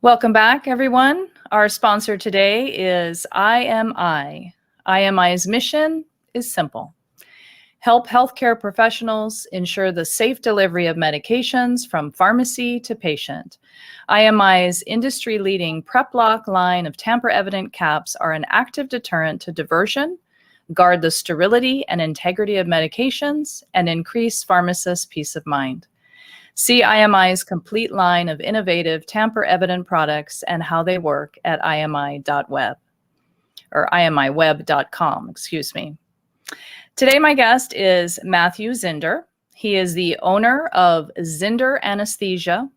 Welcome back, everyone. Our sponsor today is IMI. IMI's mission is simple. Help healthcare professionals ensure the safe delivery of medications from pharmacy to patient. IMI's industry-leading PrepLock line of tamper-evident caps are an active deterrent to diversion, guard the sterility and integrity of medications, and increase pharmacists' peace of mind. See IMI's complete line of innovative tamper-evident products and how they work at imi.web or imiweb.com, excuse me. Today, my guest is Matthew Zinder. He is the owner of Zinder Anesthesia,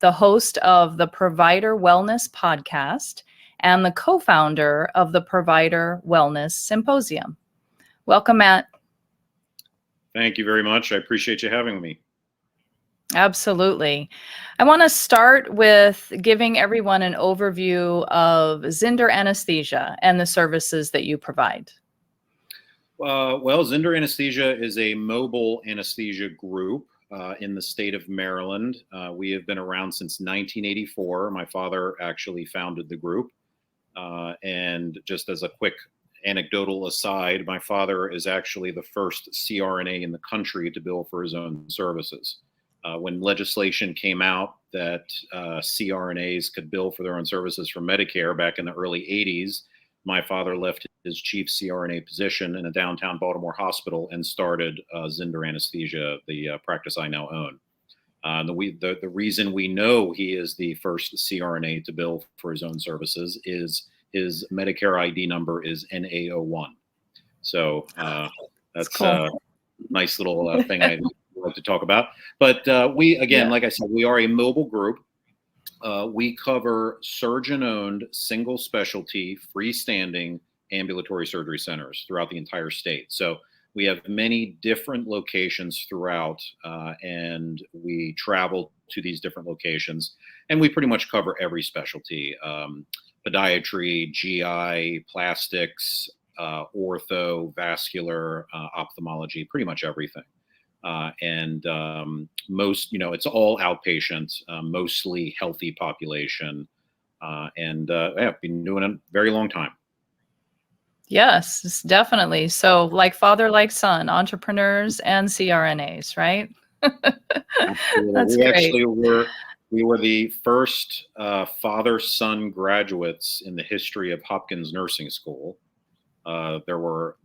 the host of the Provider Wellness podcast, and the co-founder of the Provider Wellness Symposium. Welcome, Matt. Thank you very much. I appreciate you having me. Absolutely. I want to start with giving everyone an overview of Zinder Anesthesia and the services that you provide. Well, Zinder Anesthesia is a mobile anesthesia group in the state of Maryland. We have been around since 1984. My father actually founded the group. And just as a quick anecdotal aside, my father is actually the first CRNA in the country to bill for his own services. When legislation came out that CRNAs could bill for their own services from Medicare back in the early 80s, my father left his chief CRNA position in a downtown Baltimore hospital and started Zinder Anesthesia, the practice I now own. The reason we know he is the first CRNA to bill for his own services is his Medicare ID number is NA01. So that's cool. A nice little thing I like to talk about. But we, again, like I said, we are a mobile group. We cover surgeon-owned, single specialty, freestanding ambulatory surgery centers throughout the entire state. So we have many different locations throughout, and we travel to these different locations, and we pretty much cover every specialty, podiatry, GI, plastics, ortho, vascular, ophthalmology, pretty much everything. Most, it's all outpatient, mostly healthy population. I've been doing it a very long time. Yes, definitely. So like father, like son, entrepreneurs and CRNAs, right? That's great. Actually we were the first father-son graduates in the history of Hopkins Nursing School. There were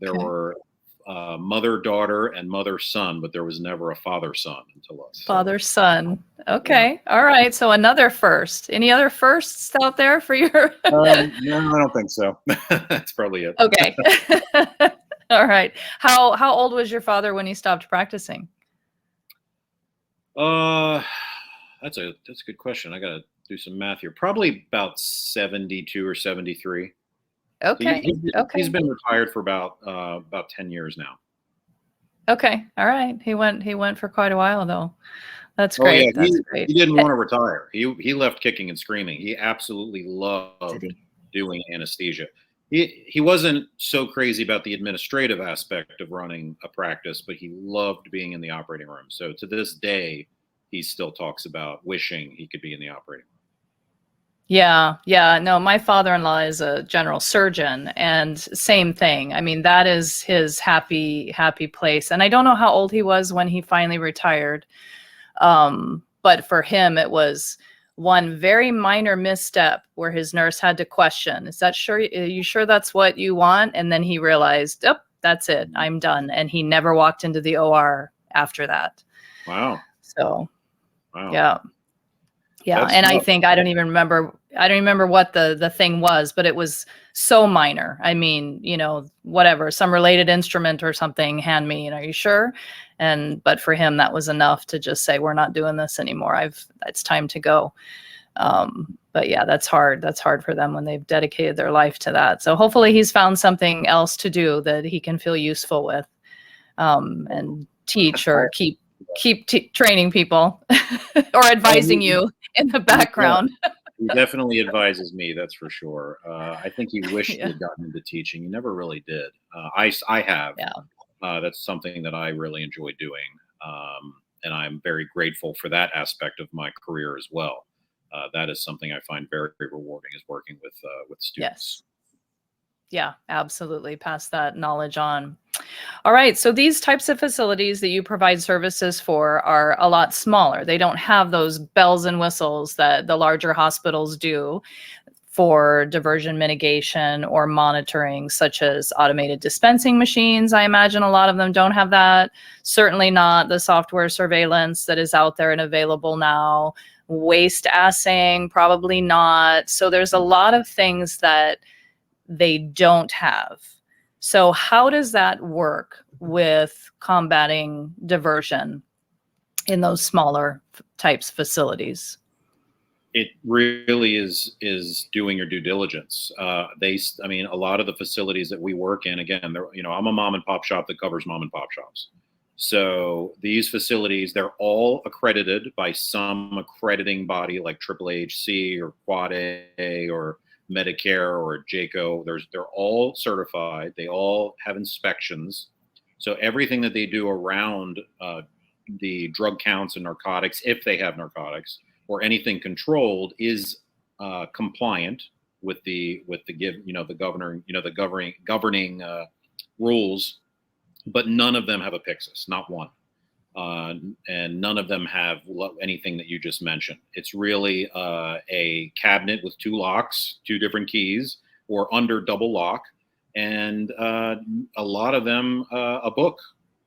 mother-daughter and mother-son, but there was never a father-son until us. Father-son. Okay. Yeah. All right. So another first. Any other firsts out there for your? No, I don't think so. That's probably it. Okay. All right. How old was your father when he stopped practicing? That's a good question. I got to do some math here. Probably about 72 or 73. Okay. So he's been retired for about 10 years now. Okay. All right. He went for quite a while though. That's great. Yeah. That's great. He didn't want to retire. He left kicking and screaming. He absolutely loved doing anesthesia. He wasn't so crazy about the administrative aspect of running a practice, but he loved being in the operating room. So to this day, he still talks about wishing he could be in the operating room. Yeah. No, my father-in-law is a general surgeon and same thing. I mean, that is his happy place. And I don't know how old he was when he finally retired. But for him, it was one very minor misstep where his nurse had to question, are you sure that's what you want? And then he realized, oh, that's it. I'm done. And he never walked into the OR after that. Wow. So, wow. Yeah. That's and tough. I think I don't even remember what the thing was, but it was so minor. I mean, whatever, some related instrument or something, hand me, are you sure? But for him, that was enough to just say, we're not doing this anymore. It's time to go. But yeah, that's hard. That's hard for them when they've dedicated their life to that. So hopefully he's found something else to do that he can feel useful with, and teach or keep training people or advising you in the background. He definitely advises me, that's for sure. I think he wished he had gotten into teaching. He never really did. I have. Yeah. That's something that I really enjoy doing. And I'm very grateful for that aspect of my career as well. that is something I find very, very rewarding, is working with students. Yes. Yeah, absolutely. Pass that knowledge on. All right. So these types of facilities that you provide services for are a lot smaller. They don't have those bells and whistles that the larger hospitals do for diversion mitigation or monitoring, such as automated dispensing machines. I imagine a lot of them don't have that. Certainly not the software surveillance that is out there and available now. Waste assaying, probably not. So there's a lot of things that they don't have. So how does that work with combating diversion in those smaller types facilities? It really is doing your due diligence. I mean, a lot of the facilities that we work in, again, I'm a mom and pop shop that covers mom and pop shops. So these facilities, they're all accredited by some accrediting body like AAAHC or Quad A or Medicare or JACO. They're all certified. They all have inspections. So everything that they do around the drug counts and narcotics, if they have narcotics, or anything controlled, is compliant with the governing rules, but none of them have a Pyxis, not one, and none of them have anything that you just mentioned. It's really a cabinet with two locks, two different keys, or under double lock, and a lot of them a book,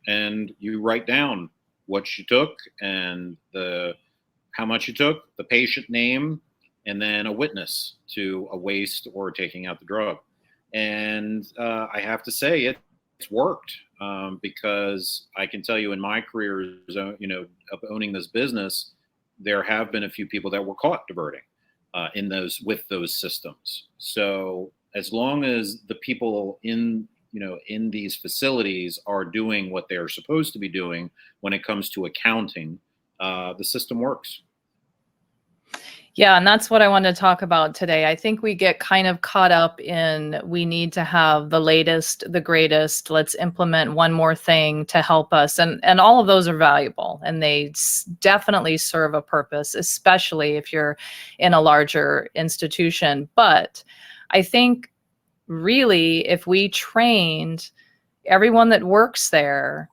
and you write down what you took and how much you took, the patient name, and then a witness to a waste or taking out the drug. And I have to say it's worked, because I can tell you in my career, of owning this business, there have been a few people that were caught diverting with those systems. So as long as the people in these facilities are doing what they're supposed to be doing when it comes to accounting, the system works. Yeah, and that's what I wanted to talk about today. I think we get kind of caught up in we need to have the latest, the greatest. Let's implement one more thing to help us. And all of those are valuable, and they definitely serve a purpose, especially if you're in a larger institution. But I think really if we trained everyone that works there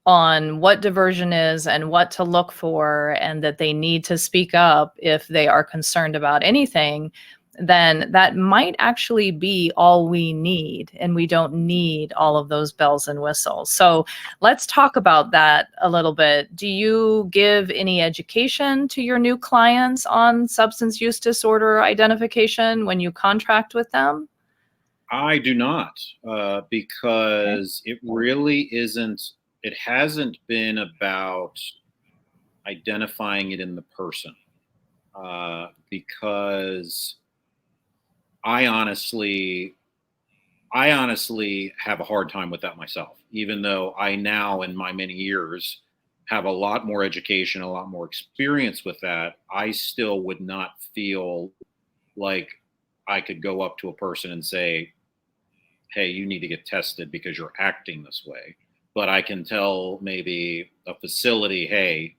on what diversion is and what to look for, and that they need to speak up if they are concerned about anything, then that might actually be all we need, and we don't need all of those bells and whistles. So let's talk about that a little bit. Do you give any education to your new clients on substance use disorder identification when you contract with them? I do not, because it really isn't. It hasn't been about identifying it in the person, because I honestly have a hard time with that myself, even though I now, in my many years, have a lot more education, a lot more experience with that. I still would not feel like I could go up to a person and say, hey, you need to get tested because you're acting this way. But I can tell maybe a facility, hey,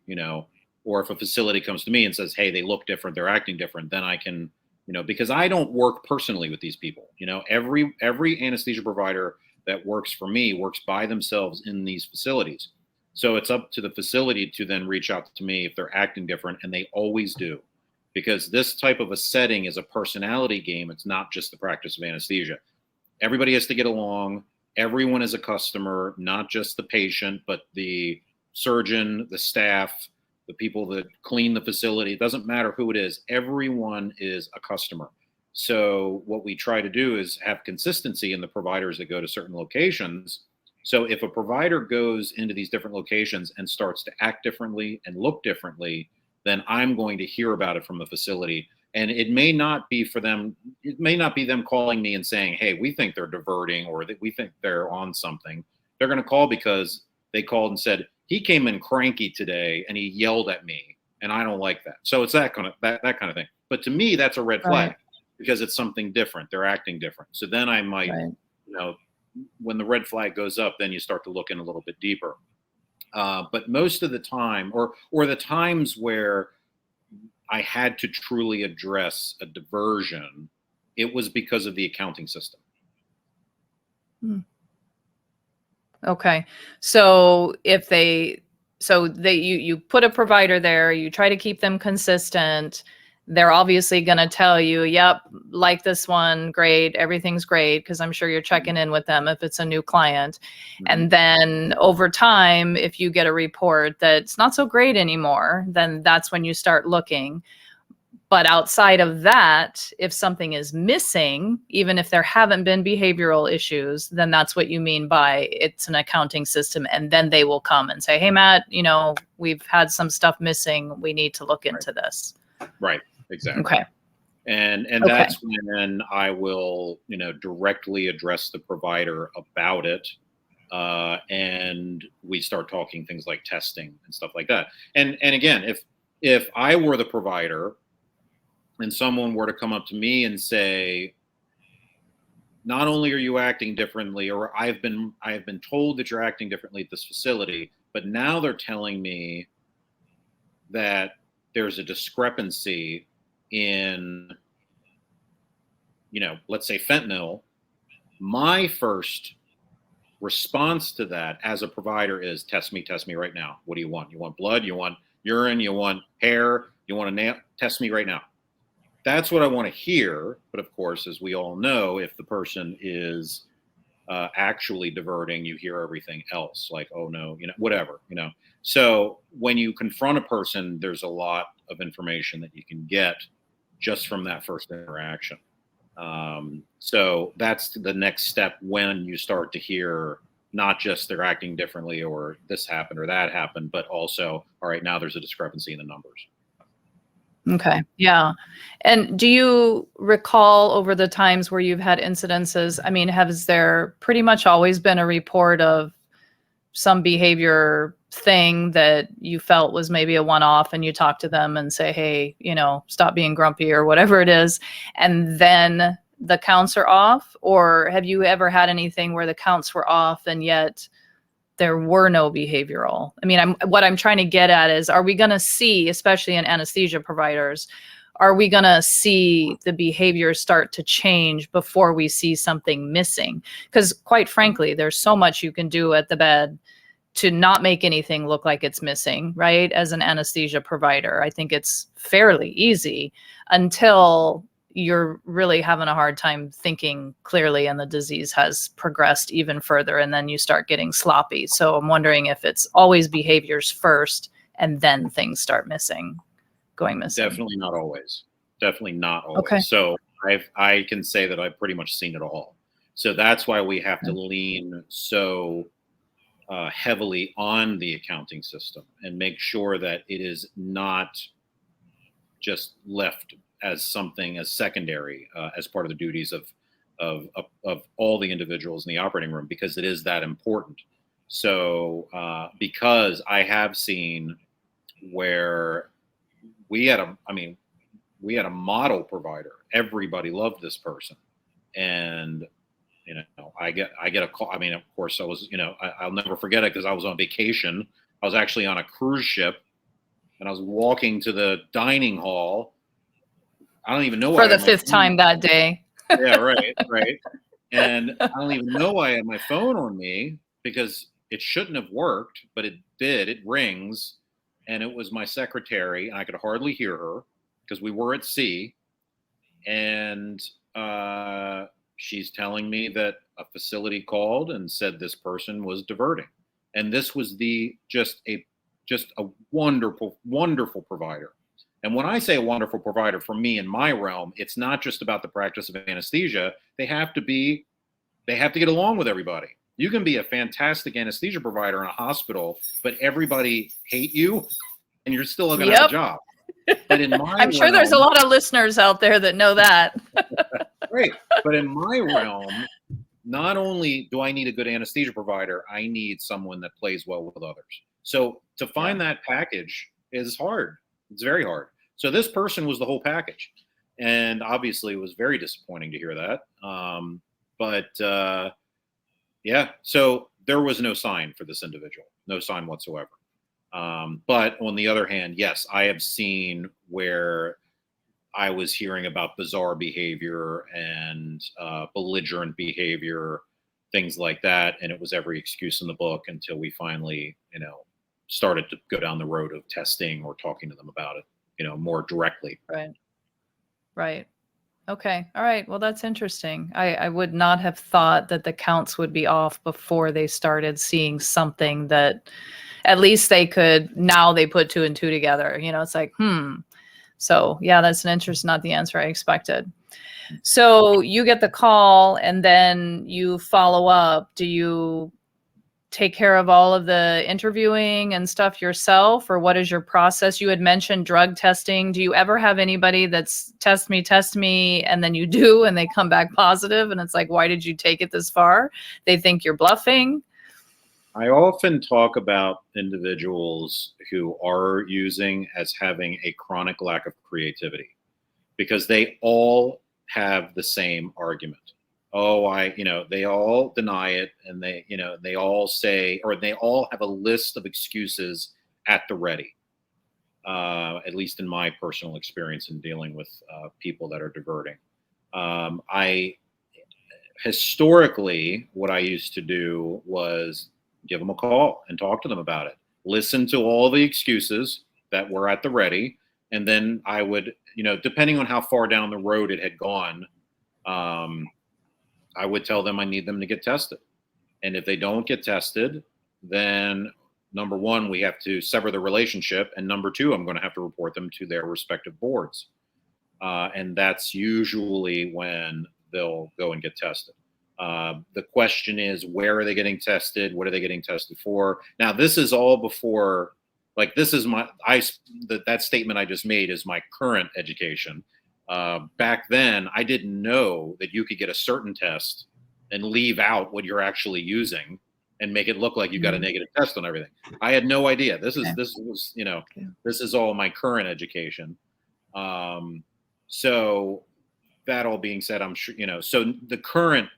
or if a facility comes to me and says, hey, they look different, they're acting different, then I can, because I don't work personally with these people. Every anesthesia provider that works for me works by themselves in these facilities. So it's up to the facility to then reach out to me if they're acting different, and they always do. Because this type of a setting is a personality game. It's not just the practice of anesthesia. Everybody has to get along. Everyone is a customer, not just the patient, but the surgeon, the staff, the people that clean the facility. It doesn't matter who it is. Everyone is a customer. So what we try to do is have consistency in the providers that go to certain locations. So if a provider goes into these different locations and starts to act differently and look differently, then I'm going to hear about it from the facility. And it may not be for them. It may not be them calling me and saying, hey, we think they're diverting, or that we think they're on something. They're going to call because they called and said, he came in cranky today and he yelled at me, and I don't like that. So it's that kind of thing. But to me, that's a red flag, because it's something different. They're acting different. So then I might, when the red flag goes up, then you start to look in a little bit deeper. But most of the time, or the times where I had to truly address a diversion, it was because of the accounting system. Okay. So you put a provider there, you try to keep them consistent. They're obviously going to tell you, yep, like this one, great, everything's great, because I'm sure you're checking in with them if it's a new client. And then over time, if you get a report that's not so great anymore, then that's when you start looking. But outside of that, if something is missing, even if there haven't been behavioral issues, then that's what you mean by it's an accounting system. And then they will come and say, hey, Matt, we've had some stuff missing. We need to look into this. Right. Exactly. Okay. And Okay. that's when I will, directly address the provider about it. And we start talking things like testing and stuff like that. And again, if I were the provider, and someone were to come up to me and say, not only are you acting differently, or I have been told that you're acting differently at this facility, but now they're telling me that there's a discrepancy in, let's say fentanyl, my first response to that as a provider is test me right now. What do you want? You want blood? You want urine? You want hair? You want a nail? Test me right now. That's what I want to hear. But of course, as we all know, if the person is actually diverting, you hear everything else like, oh no, whatever, So when you confront a person, there's a lot of information that you can get just from that first interaction. So that's the next step when you start to hear not just they're acting differently or this happened or that happened, but also, all right, now there's a discrepancy in the numbers. Okay. Yeah. And do you recall over the times where you've had incidences, I mean, has there pretty much always been a report of some behavior thing that you felt was maybe a one-off and you talk to them and say, hey, stop being grumpy or whatever it is, and then the counts are off? Or have you ever had anything where the counts were off and yet there were no behavioral? I mean, what I'm trying to get at is, are we going to see, especially in anesthesia providers, are we going to see the behavior start to change before we see something missing? Because quite frankly, there's so much you can do at the bed to not make anything look like it's missing, right? As an anesthesia provider, I think it's fairly easy until you're really having a hard time thinking clearly and the disease has progressed even further, and then you start getting sloppy. So I'm wondering if it's always behaviors first and then things start going missing. Definitely not always. Definitely not always. Okay. So I can say that I've pretty much seen it all. So that's why we have to lean so heavily on the accounting system and make sure that it is not just left as something as secondary as part of the duties of all the individuals in the operating room, because it is that important. So because I have seen where we had a model provider. Everybody loved this person, and I get a call. I mean, of course, I was I'll never forget it because I was on vacation. I was actually on a cruise ship, and I was walking to the dining hall. I don't even know for the fifth time that day. Yeah, right. And I don't even know why I had my phone on me, because it shouldn't have worked, but it did. It rings, and it was my secretary, and I could hardly hear her because we were at sea. And she's telling me that a facility called and said this person was diverting, and this was just a wonderful, wonderful provider. And when I say a wonderful provider, for me in my realm, it's not just about the practice of anesthesia. They have to get along with everybody. You can be a fantastic anesthesia provider in a hospital, but everybody hate you, and you're still going to have a job. But in my I'm sure there's a lot of listeners out there that know that. Right. But in my realm, not only do I need a good anesthesia provider, I need someone that plays well with others. So to find that package is hard. It's very hard. So this person was the whole package. And obviously it was very disappointing to hear that. So there was no sign for this individual, no sign whatsoever. But on the other hand, yes, I have seen where I was hearing about bizarre behavior and belligerent behavior, things like that. And it was every excuse in the book until we finally, started to go down the road of testing or talking to them about it, more directly. Right. Right. Okay. All right. Well, that's interesting. I would not have thought that the counts would be off before they started seeing something that at least now they put two and two together. It's like, So yeah, that's not the answer I expected. So you get the call and then you follow up. Do you take care of all of the interviewing and stuff yourself, or what is your process? You had mentioned drug testing. Do you ever have anybody that's test me, and then you do, and they come back positive, and it's like, why did you take it this far? They think you're bluffing. I often talk about individuals who are using as having a chronic lack of creativity, because they all have the same argument. Oh, they all deny it, and they all say, or they all have a list of excuses at the ready. At least in my personal experience in dealing with people that are diverting. Historically, what I used to do was give them a call and talk to them about it. Listen to all the excuses that were at the ready, and then I would, depending on how far down the road it had gone, I would tell them I need them to get tested. And if they don't get tested, then number one, we have to sever the relationship. And number two, I'm going to have to report them to their respective boards. And that's usually when they'll go and get tested. The question is, where are they getting tested? What are they getting tested for? Now, this is all before, this is that statement I just made is my current education. Back then, I didn't know that you could get a certain test and leave out what you're actually using and make it look like you got a negative test on everything. I had no idea. This is all my current education. So that all being said, I'm sure, so the current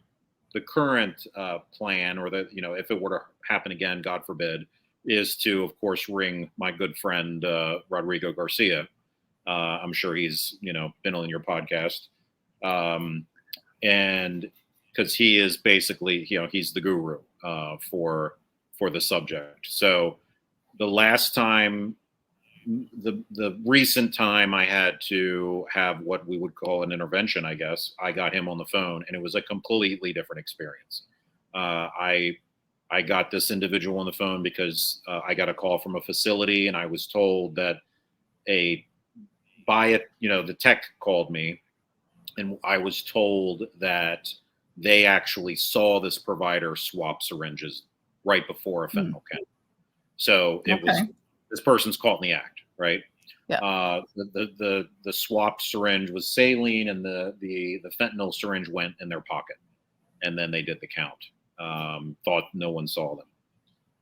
plan, or if it were to happen again, God forbid, is to, of course, ring my good friend, Rodrigo Garcia. I'm sure he's, been on your podcast. And because he is basically, he's the guru for the subject. So the last time, the recent time I had to have what we would call an intervention, I guess, I got him on the phone, and it was a completely different experience. I got this individual on the phone because I got a call from a facility, and I was told that the tech called me, and I was told that they actually saw this provider swap syringes right before a fentanyl count. So it was, this person's caught in the act, right? Yeah. The swapped syringe was saline, and the fentanyl syringe went in their pocket, and then they did the count. Thought no one saw them.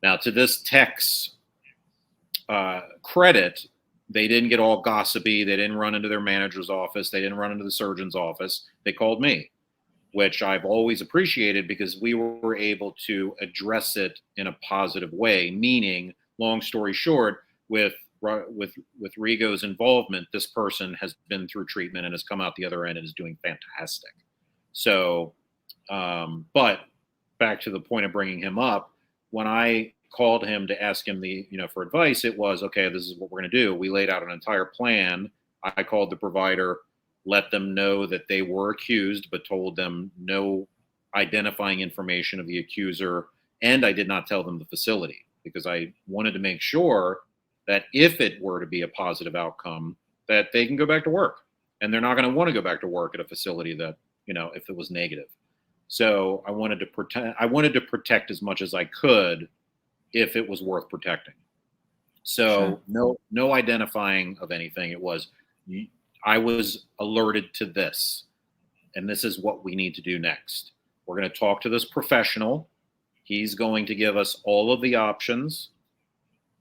Now, to this tech's credit, they didn't get all gossipy. They didn't run into their manager's office. They didn't run into the surgeon's office. They called me, which I've always appreciated, because we were able to address it in a positive way. Meaning, long story short, with Rigo's involvement, this person has been through treatment and has come out the other end and is doing fantastic. So, but back to the point of bringing him up, when I called him to ask him for advice, it was, okay, this is what we're going to do. We laid out an entire plan. I called the provider, let them know that they were accused, but told them no identifying information of the accuser. And I did not tell them the facility, because I wanted to make sure that if it were to be a positive outcome, that they can go back to work. And they're not going to want to go back to work at a facility that, if it was negative. So I wanted to protect as much as I could if it was worth protecting. So sure. No identifying of anything. It was, I was alerted to this, and this is what we need to do next. We're going to talk to this professional. He's going to give us all of the options,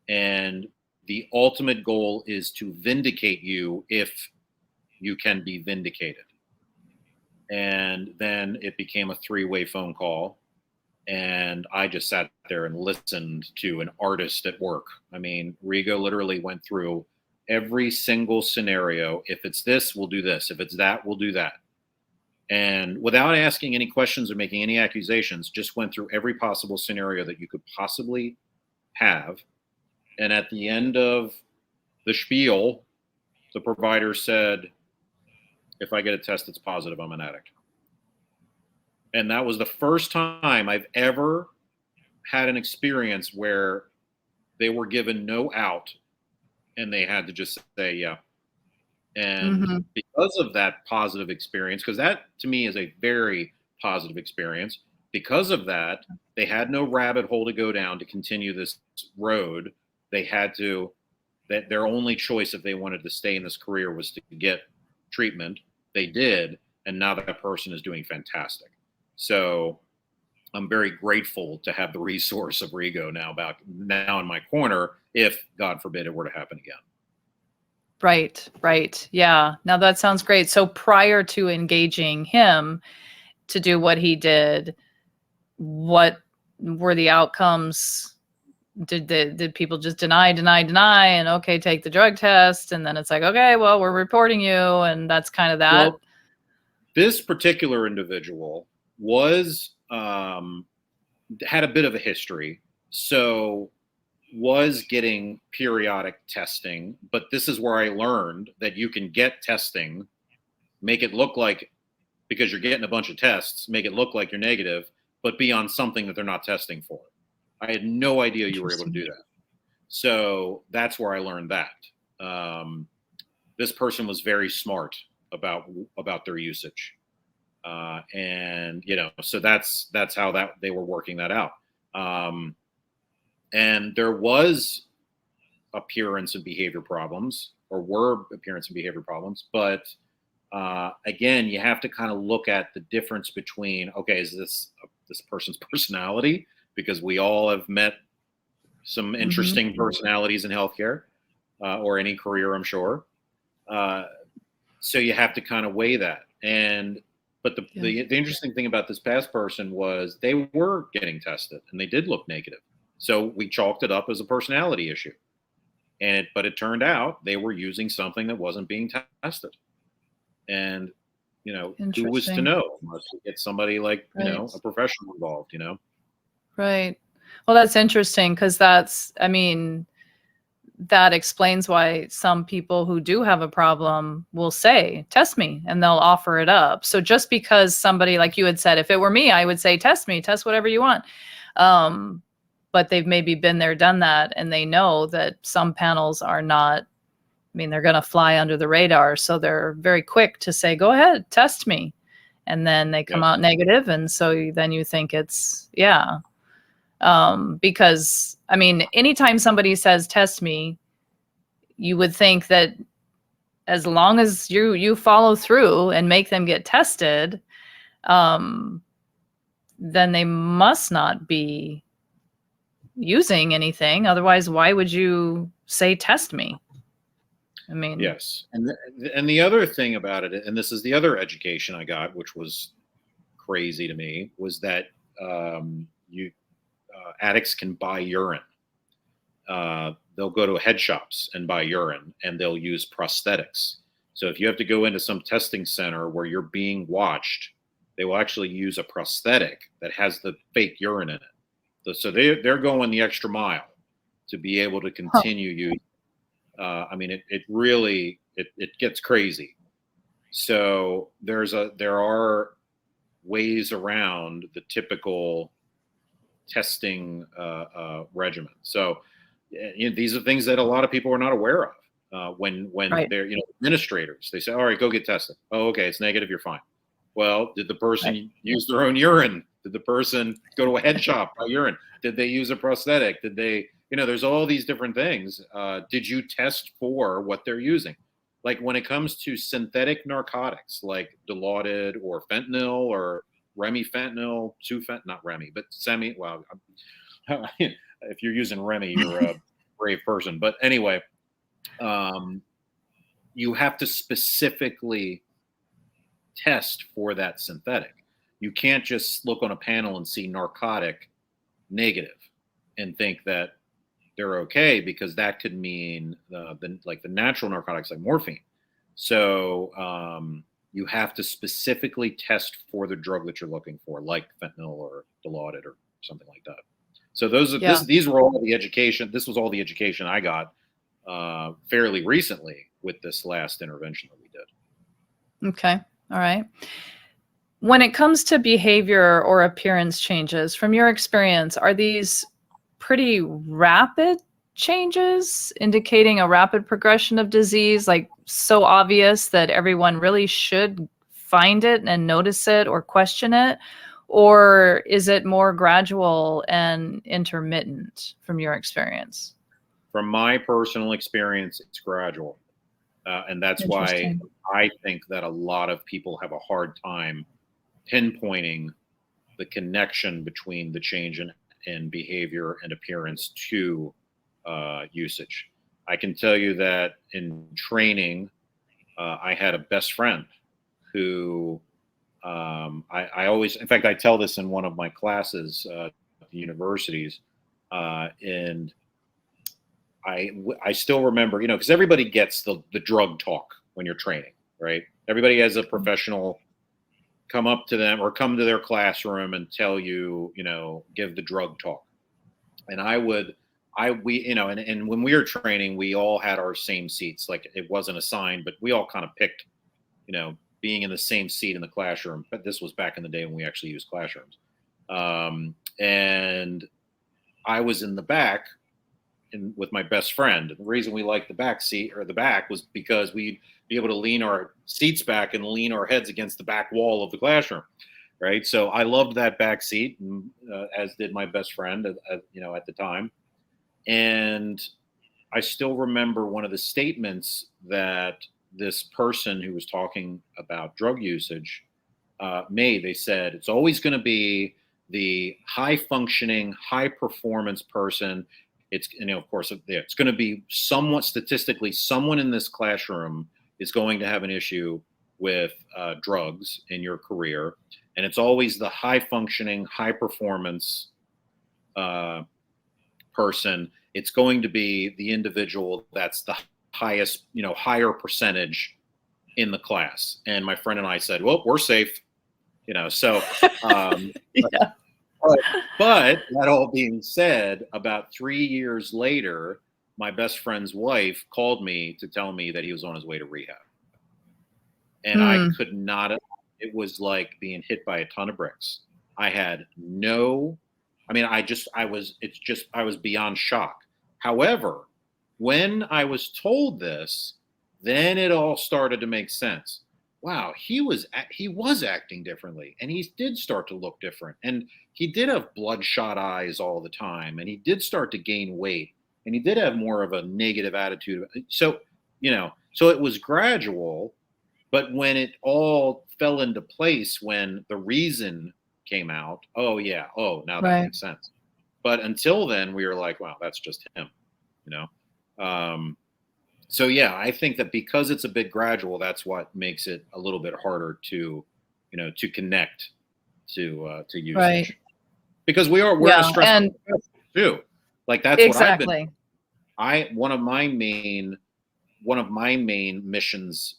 and the ultimate goal is to vindicate you if you can be vindicated. And then it became a 3-way phone call. And I just sat there and listened to an artist at work. I mean, Rigo literally went through every single scenario. If it's this, we'll do this. If it's that, we'll do that. And without asking any questions or making any accusations, just went through every possible scenario that you could possibly have. And at the end of the spiel, the provider said, if I get a test that's positive, I'm an addict. And that was the first time I've ever had an experience where they were given no out and they had to just say, yeah. And because of that positive experience, because that to me is a very positive experience, because of that, they had no rabbit hole to go down to continue this road. They had to, that their only choice if they wanted to stay in this career was to get treatment. They did. And now that person is doing fantastic. So I'm very grateful to have the resource of Rigo now in my corner, if God forbid it were to happen again. Right. Yeah. Now that sounds great. So prior to engaging him to do what he did, what were the outcomes? Did people just deny, and okay, take the drug test, and then it's like, okay, well, we're reporting you, and that's kind of that. Well, this particular individual was had a bit of a history, so was getting periodic testing, but this is where I learned that you can get testing, make it look like, because you're getting a bunch of tests, make it look like you're negative, but be on something that they're not testing for. I had no idea you were able to do that. So that's where I learned that. This person was very smart about their usage. And, so that's how they were working that out. And there was appearance and behavior problems, or were appearance and behavior problems. But again, you have to kind of look at the difference between, okay, is this person's personality? Because we all have met some interesting personalities in healthcare or any career, I'm sure. So you have to kind of weigh that. But the interesting thing about this past person was they were getting tested and they did look negative. So we chalked it up as a personality issue. But it turned out they were using something that wasn't being tested. And, who was to know? Unless you get somebody like, a professional involved, Right. Well, that's interesting because that explains why some people who do have a problem will say, test me, and they'll offer it up. So just because somebody, like you had said, if it were me, I would say, test me, test whatever you want. But they've maybe been there, done that, and they know that some panels are not, they're going to fly under the radar. So they're very quick to say, go ahead, test me. And then they come out negative. And so then you think it's, because anytime somebody says test me, you would think that as long as you follow through and make them get tested, then they must not be using anything. Otherwise, why would you say test me? Yes. And the other thing about it, and this is the other education I got, which was crazy to me, was that addicts can buy urine. They'll go to head shops and buy urine, and they'll use prosthetics. So if you have to go into some testing center where you're being watched, they will actually use a prosthetic that has the fake urine in it. So they're going the extra mile to be able to continue using. It really gets crazy. So there are ways around the typical testing regimen. So these are things that a lot of people are not aware of when they're administrators. They say, all right, go get tested. Oh, okay, it's negative, you're fine. Well, did the person use their own urine? Did the person go to a head shop buy urine? Did they use a prosthetic? Did they, there's all these different things. Did you test for what they're using? Like when it comes to synthetic narcotics like Dilaudid or fentanyl or remifentanil, not Remy, but well, if you're using Remy, you're a brave person. But anyway, you have to specifically test for that synthetic. you can't just look on a panel and see narcotic negative and think that they're okay, because that could mean the natural narcotics like morphine. So you have to specifically test for the drug that you're looking for, like fentanyl or Dilaudid or something like that. So these were all the education. This was all the education I got fairly recently with this last intervention that we did. Okay. All right. When it comes to behavior or appearance changes, from your experience, are these pretty rapid changes indicating a rapid progression of disease, like so obvious that everyone really should find it and notice it or question it? Or is it more gradual and intermittent from your experience? From my personal experience, it's gradual. And that's why I think that a lot of people have a hard time pinpointing the connection between the change in behavior and appearance to usage. I can tell you that in training, I had a best friend who I always, in fact, I tell this in one of my classes at the universities, and I still remember, because everybody gets the drug talk when you're training, right? Everybody has a professional come up to them or come to their classroom and tell you, give the drug talk. And and when we were training, we all had our same seats. Like, it wasn't assigned, but we all kind of picked, being in the same seat in the classroom. But this was back in the day when we actually used classrooms. And I was in the back with my best friend. And the reason we liked the back seat or the back was because we'd be able to lean our seats back and lean our heads against the back wall of the classroom, right? So I loved that back seat, as did my best friend, at the time. And I still remember one of the statements that this person who was talking about drug usage made. They said, it's always going to be the high functioning, high performance person. It's, of course, it's going to be somewhat statistically, someone in this classroom is going to have an issue with drugs in your career. And it's always the high functioning, high performance person. It's going to be the individual that's the highest, higher percentage in the class. And my friend and I said, well, we're safe, so, Yeah. but that all being said, about 3 years later, my best friend's wife called me to tell me that he was on his way to rehab. And I could not, it was like being hit by a ton of bricks. I was beyond shock. However, when I was told this, then it all started to make sense. Wow, he was acting differently, and he did start to look different, and he did have bloodshot eyes all the time, and he did start to gain weight, and he did have more of a negative attitude. So, so it was gradual, but when it all fell into place, when the reason came out, now that makes sense. But until then, we were like, wow, that's just him, So yeah, I think that because it's a bit gradual, that's what makes it a little bit harder to, to connect to usage. Right. Because we're in a stressful too. Like, that's exactly. what I've been. One of my main missions,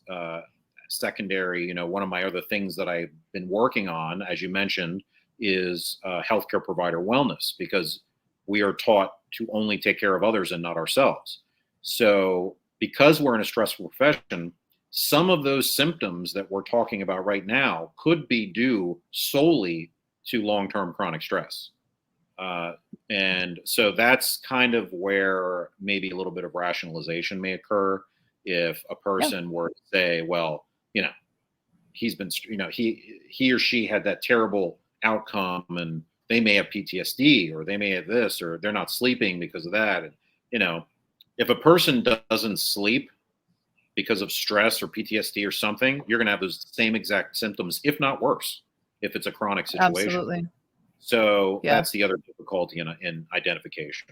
secondary, one of my other things that I've been working on, as you mentioned, is healthcare provider wellness, because we are taught to only take care of others and not ourselves. So because we're in a stressful profession, some of those symptoms that we're talking about right now could be due solely to long-term chronic stress. And so that's kind of where maybe a little bit of rationalization may occur if a person were to say, well, he's been, he or she had that terrible outcome, and they may have PTSD, or they may have this, or they're not sleeping because of that. And, if a person doesn't sleep because of stress or PTSD or something, you're going to have those same exact symptoms, if not worse, if it's a chronic situation. Absolutely. So that's the other difficulty in identification.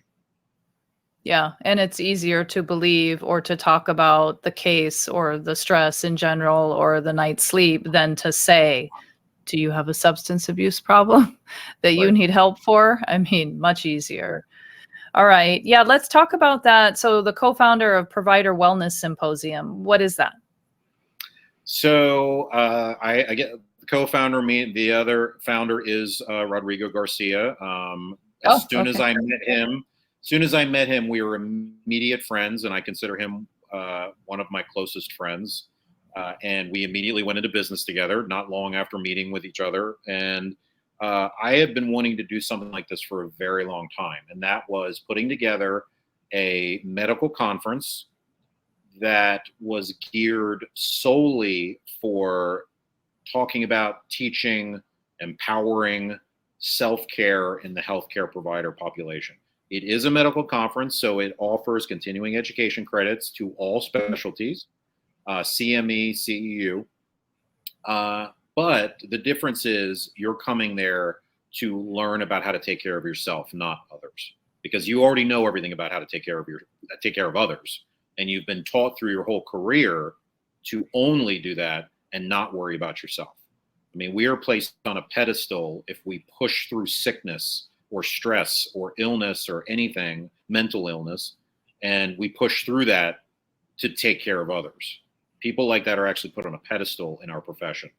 Yeah. And it's easier to believe or to talk about the case or the stress in general or the night's sleep than to say do you have a substance abuse problem that you Right. need help for? I mean, much easier. All right. Yeah, let's talk about that. So the co-founder of Provider Wellness Symposium, what is that? So I get the co-founder. Me, the other founder is Rodrigo Garcia. Oh, As okay. soon as I met him, we were immediate friends, and I consider him one of my closest friends. And we immediately went into business together. Not long after meeting with each other, and I have been wanting to do something like this for a very long time, and that was putting together a medical conference that was geared solely for talking about teaching, empowering self-care in the healthcare provider population. It is a medical conference, so it offers continuing education credits to all specialties, CME, CEU. But the difference is you're coming there to learn about how to take care of yourself, not others, because you already know everything about how to take care of others, and you've been taught through your whole career to only do that and not worry about yourself. I mean, we are placed on a pedestal if we push through sickness or stress or illness or anything, mental illness, and we push through that to take care of others. People like that are actually put on a pedestal in our profession.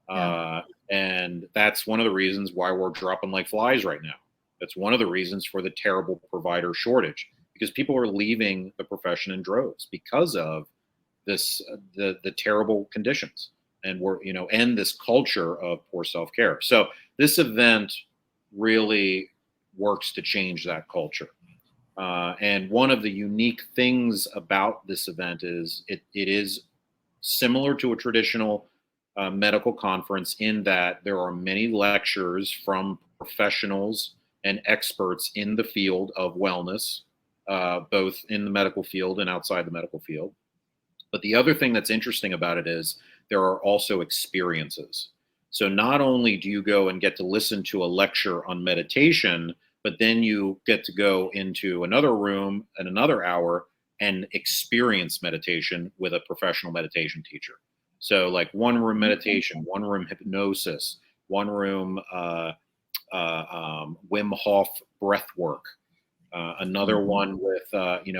Yeah. And that's one of the reasons why we're dropping like flies right now. That's one of the reasons for the terrible provider shortage, because people are leaving the profession in droves because of this, the terrible conditions, and and this culture of poor self-care. So this event really works to change that culture. And one of the unique things about this event is it is similar to a traditional medical conference in that there are many lectures from professionals and experts in the field of wellness, both in the medical field and outside the medical field. But the other thing that's interesting about it is there are also experiences. So not only do you go and get to listen to a lecture on meditation, but then you get to go into another room in another hour and experience meditation with a professional meditation teacher. So like one room meditation, one room hypnosis, one room Wim Hof breath work, another one with,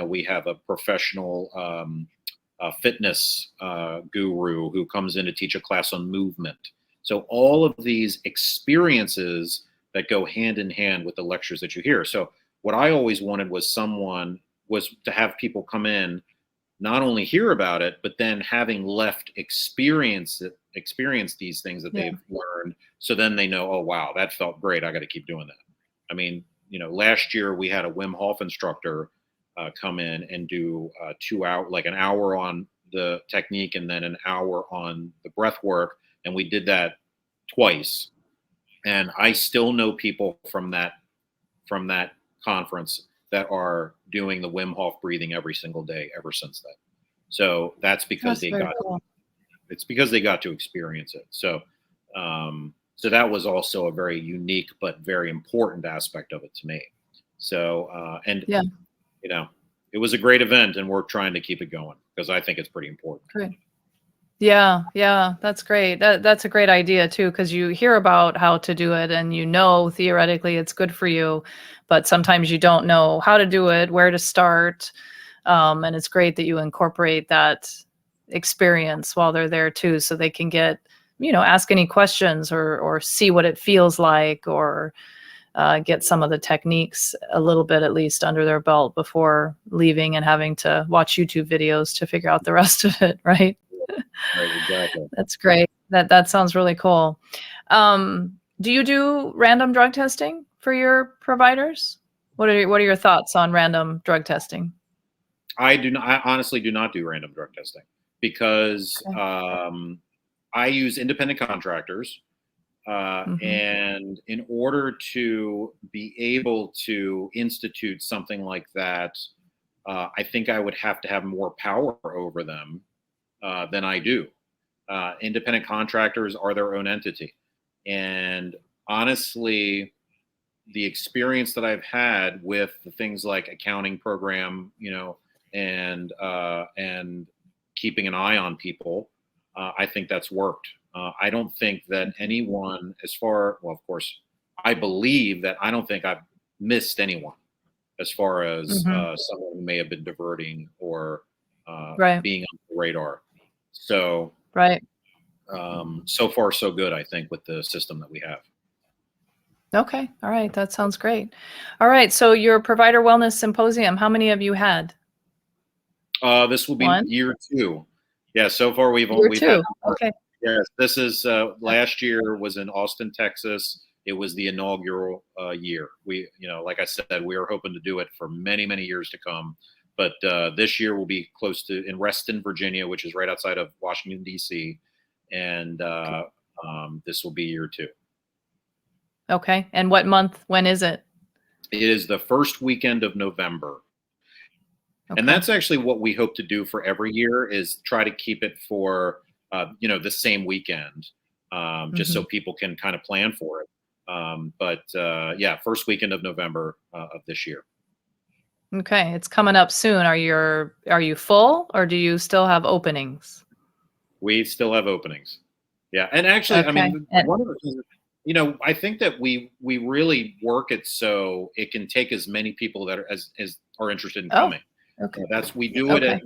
we have a professional fitness guru who comes in to teach a class on movement. So all of these experiences that go hand in hand with the lectures that you hear. So what I always wanted was to have people come in, not only hear about it, but then having left experience these things that they've learned. So then they know, oh, wow, that felt great. I got to keep doing that. I mean, last year we had a Wim Hof instructor come in and do 2 hour, like an hour on the technique and then an hour on the breath work. And we did that twice. And I still know people from that conference that are doing the Wim Hof breathing every single day ever since then. So that's because it's because they got to experience it. So, so that was also a very unique but very important aspect of it to me. So, it was a great event, and we're trying to keep it going because I think it's pretty important. Great. Yeah, that's great. That's a great idea too, because you hear about how to do it and theoretically it's good for you, but sometimes you don't know how to do it, where to start. And it's great that you incorporate that experience while they're there too, so they can get, ask any questions or see what it feels like, or get some of the techniques a little bit at least under their belt before leaving and having to watch YouTube videos to figure out the rest of it, right? Right, exactly. That's great. That sounds really cool. Do you do random drug testing for your providers? What are your thoughts on random drug testing? I honestly do not do random drug testing because I use independent contractors. And in order to be able to institute something like that, I think I would have to have more power over them than I do. Independent contractors are their own entity. And honestly, the experience that I've had with the things like accounting program, and keeping an eye on people, I think that's worked. I don't think that anyone, well, of course, I believe that I don't think I've missed anyone as far as someone who may have been diverting or Right. being on the radar. So, Right. so far, so good, I think, with the system that we have. Okay. All right. That sounds great. All right. So your Provider Wellness Symposium, how many have you had? This will be One? year 2. Yeah, so far we've Year had. 2. Okay. Yes, this is last year was in Austin, Texas. It was the inaugural year. We, like I said, we are hoping to do it for many, many years to come. But this year will be close to in Reston, Virginia, which is right outside of Washington, D.C. And this will be year 2. Okay. And what month? When is it? It is the first weekend of November. Okay. And that's actually what we hope to do for every year is try to keep it for, the same weekend, just so people can kind of plan for it. But yeah, first weekend of November of this year. Okay. It's coming up soon. Are you full or do you still have openings? We still have openings. Yeah. And actually, I mean, one of the things, I think that we really work it so it can take as many people that are as are interested in coming. Okay. We do it at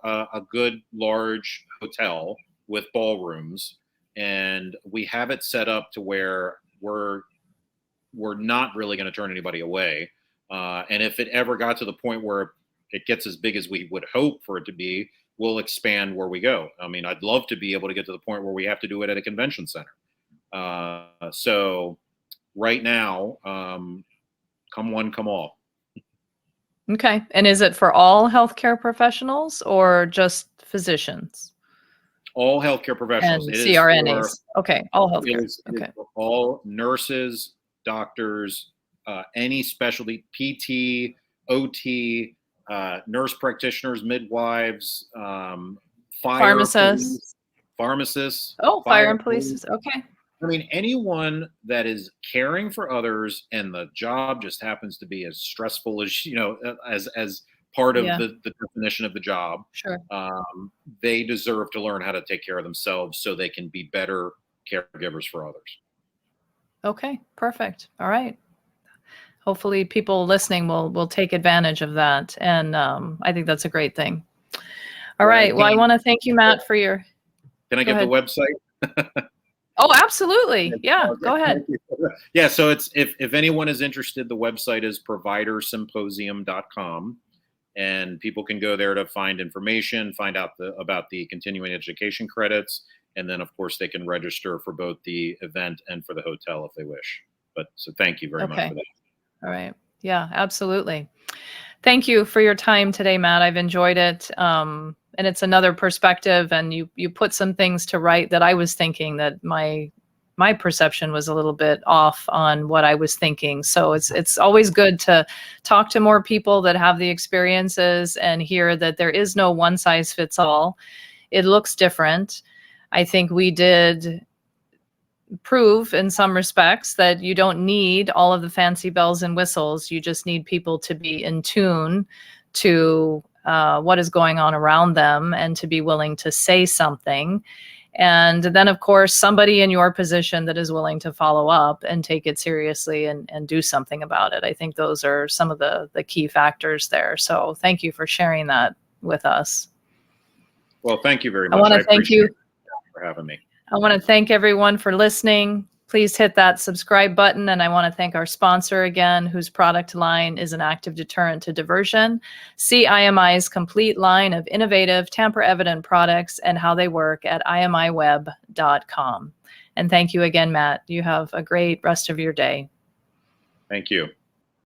a good large hotel with ballrooms, and we have it set up to where we're not really going to turn anybody away. And if it ever got to the point where it gets as big as we would hope for it to be, we'll expand where we go. I mean, I'd love to be able to get to the point where we have to do it at a convention center. So right now, come one, come all. Okay. And is it for all healthcare professionals or just physicians? All healthcare professionals. And CRNAs. Okay. All healthcare. Okay. All nurses, doctors, any specialty, PT, OT, nurse practitioners, midwives, Pharmacists. Pharmacists. Oh, fire and police. Okay. I mean, anyone that is caring for others and the job just happens to be as stressful as, as part of the definition of the job. Sure. They deserve to learn how to take care of themselves so they can be better caregivers for others. Okay, perfect. All right. Hopefully people listening will take advantage of that. And I think that's a great thing. All right. Well, I want to thank you, Matt, for your... Can I give the website? Oh, absolutely. Yeah, go ahead. Yeah, so it's if anyone is interested, the website is providersymposium.com, and people can go there to find information, find out about the continuing education credits, and then of course they can register for both the event and for the hotel if they wish. But so thank you very much for that. All right. Yeah, absolutely. Thank you for your time today, Matt. I've enjoyed it. And it's another perspective, and you put some things to right that I was thinking that my perception was a little bit off on what I was thinking. So it's always good to talk to more people that have the experiences and hear that there is no one size fits all. It looks different. I think we did prove in some respects that you don't need all of the fancy bells and whistles. You just need people to be in tune to what is going on around them and to be willing to say something. And then, of course, somebody in your position that is willing to follow up and take it seriously and do something about it. I think those are some of the key factors there. So thank you for sharing that with us. Well, thank you very much. I want to thank you for having me. I want to thank everyone for listening. Please hit that subscribe button. And I want to thank our sponsor again, whose product line is an active deterrent to diversion. See IMI's complete line of innovative tamper-evident products and how they work at imiweb.com. And thank you again, Matt. You have a great rest of your day. Thank you.